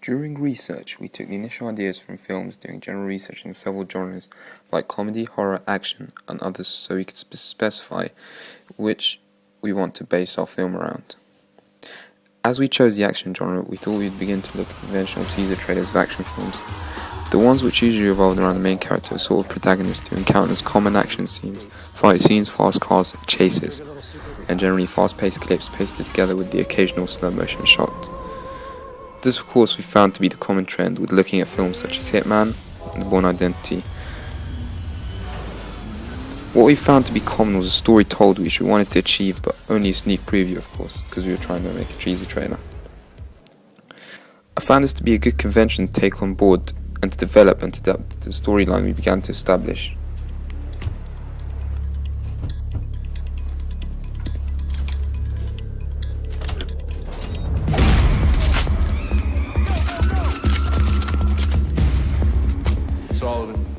During research, we took the initial ideas from films, doing general research in several genres like comedy, horror, action, and others, so we could specify which we want to base our film around. As we chose the action genre, we thought we'd begin to look at conventional teaser trailers of action films. The ones which usually revolved around the main character, sort of protagonist who encounters common action scenes, fight scenes, fast cars, chases, and generally fast-paced clips pasted together with the occasional slow-motion shot. This, of course, we found to be the common trend with looking at films such as Hitman and The Bourne Identity. What we found to be common was a story told which we wanted to achieve, but only a sneak preview, of course, because we were trying to make a cheesy trailer. I found this to be a good convention to take on board and to develop and to adapt the storyline we began to establish.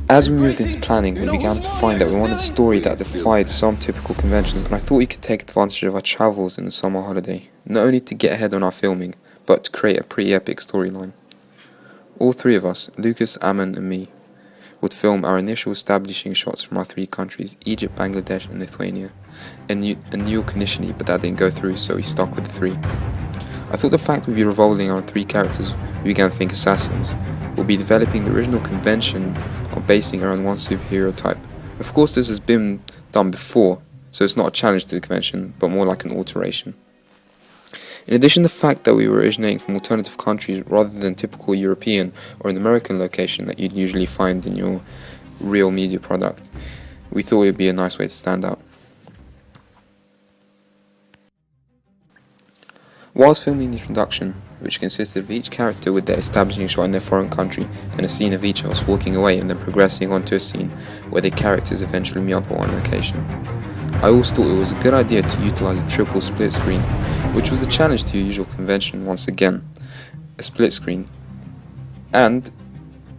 As we moved into planning, we began to find that we wanted a story that defied some typical conventions, and I thought we could take advantage of our travels in the summer holiday, not only to get ahead on our filming, but to create a pretty epic storyline. All three of us, Lucas, Ammon and me, would film our initial establishing shots from our three countries, Egypt, Bangladesh and Lithuania, and New York initially, but that didn't go through, so we stuck with the three. I thought the fact we'd be revolving around three characters we began to think assassins, we'll be developing the original convention of basing around one superhero type. Of course this has been done before, so it's not a challenge to the convention, but more like an alteration. In addition to the fact that we were originating from alternative countries rather than typical European or an American location that you'd usually find in your real media product, we thought it would be a nice way to stand out. Whilst filming the introduction, which consisted of each character with their establishing shot in their foreign country and a scene of each of us walking away and then progressing onto a scene where the characters eventually meet up on location, I always thought it was a good idea to utilise a triple split screen, which was a challenge to your usual convention once again, a split screen, and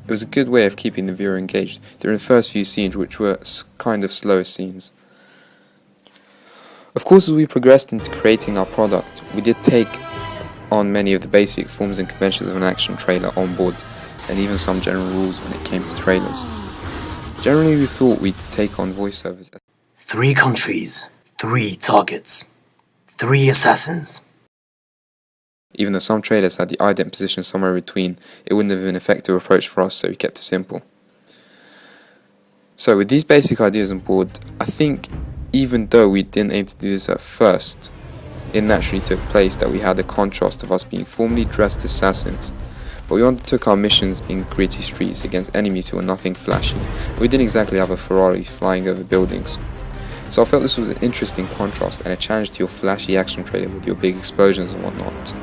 it was a good way of keeping the viewer engaged during the first few scenes, which were kind of slower scenes. Of course, as we progressed into creating our product, we did take on many of the basic forms and conventions of an action trailer on board, and even some general rules when it came to trailers. Generally, we thought we'd take on voiceovers. 3 countries, 3 targets, 3 assassins. Even though some trailers had the ident position somewhere between, it wouldn't have been an effective approach for us, so we kept it simple. So with these basic ideas on board, I think even though we didn't aim to do this at first, it naturally took place that we had the contrast of us being formally dressed assassins, but we undertook our missions in gritty streets against enemies who were nothing flashy. We didn't exactly have a Ferrari flying over buildings. So I felt this was an interesting contrast and a challenge to your flashy action trailer with your big explosions and whatnot.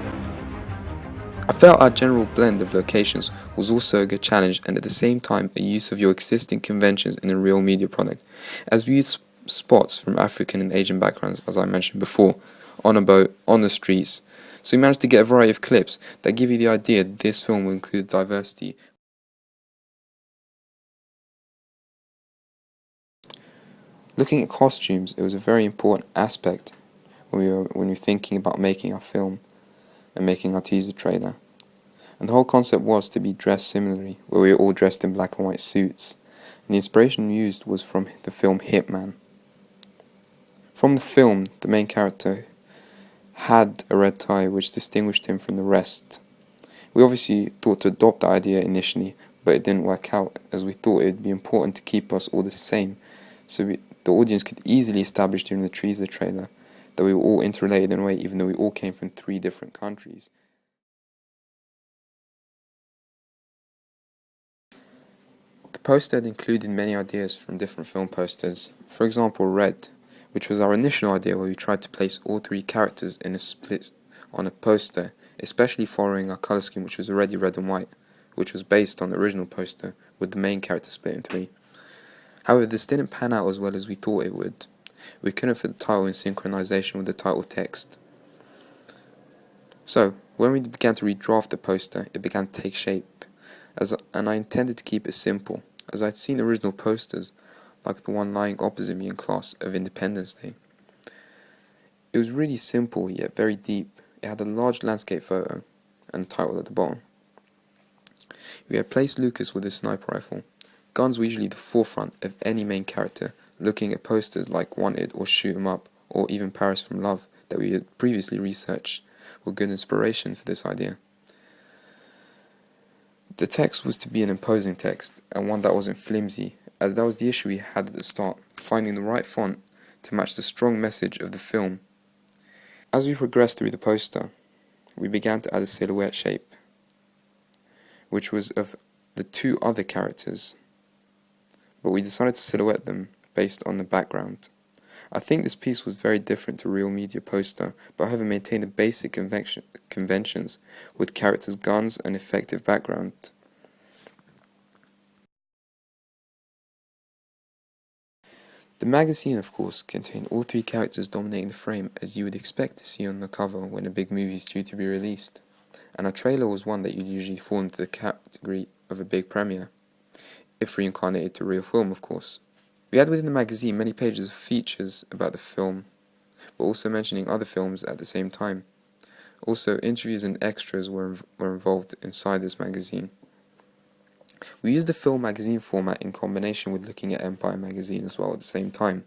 I felt our general blend of locations was also a good challenge, and at the same time a use of your existing conventions in a real media product, as we used spots from African and Asian backgrounds, as I mentioned before, on a boat, on the streets, so we managed to get a variety of clips that give you the idea that this film will include diversity. Looking at costumes, it was a very important aspect when we were thinking about making our film and making our teaser trailer. And the whole concept was to be dressed similarly, where we were all dressed in black and white suits. And the inspiration used was from the film Hitman. From the film, the main character had a red tie which distinguished him from the rest. We obviously thought to adopt the idea initially, but it didn't work out, as we thought it would be important to keep us all the same, so the audience could easily establish during the teaser trailer that we were all interrelated in a way, even though we all came from 3 different countries. The poster had included many ideas from different film posters. For example, Red, which was our initial idea, where we tried to place all 3 characters in a split on a poster, especially following our colour scheme, which was already red and white, which was based on the original poster with the main character split in 3. However, this didn't pan out as well as we thought it would. We couldn't fit the title in synchronization with the title text. So, when we began to redraft the poster, it began to take shape, and I intended to keep it simple, as I'd seen original posters, like the one lying opposite me in class of Independence Day. It was really simple, yet very deep. It had a large landscape photo, and a title at the bottom. We had placed Lucas with his sniper rifle. Guns were usually the forefront of any main character, looking at posters like Wanted or Shoot 'em Up, or even Paris from Love that we had previously researched were good inspiration for this idea. The text was to be an imposing text, and one that wasn't flimsy, as that was the issue we had at the start, finding the right font to match the strong message of the film. As we progressed through the poster, we began to add a silhouette shape, which was of the two other characters, but we decided to silhouette them based on the background. I think this piece was very different to real media poster, but however maintained the basic conventions with characters' guns and effective background. The magazine, of course, contained all three characters dominating the frame, as you would expect to see on the cover when a big movie is due to be released, and our trailer was one that you'd usually fall into the category of a big premiere, if reincarnated to real film, of course. We had within the magazine many pages of features about the film, but also mentioning other films at the same time. Also, interviews and extras were involved inside this magazine. We used the film magazine format in combination with looking at Empire magazine as well at the same time,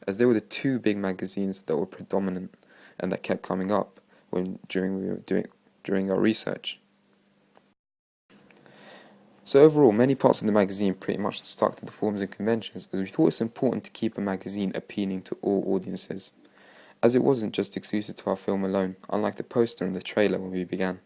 as they were the two big magazines that were predominant and that kept coming up during our research. So overall, many parts of the magazine pretty much stuck to the forms and conventions, as we thought it's important to keep a magazine appealing to all audiences, as it wasn't just exclusive to our film alone, unlike the poster and the trailer when we began.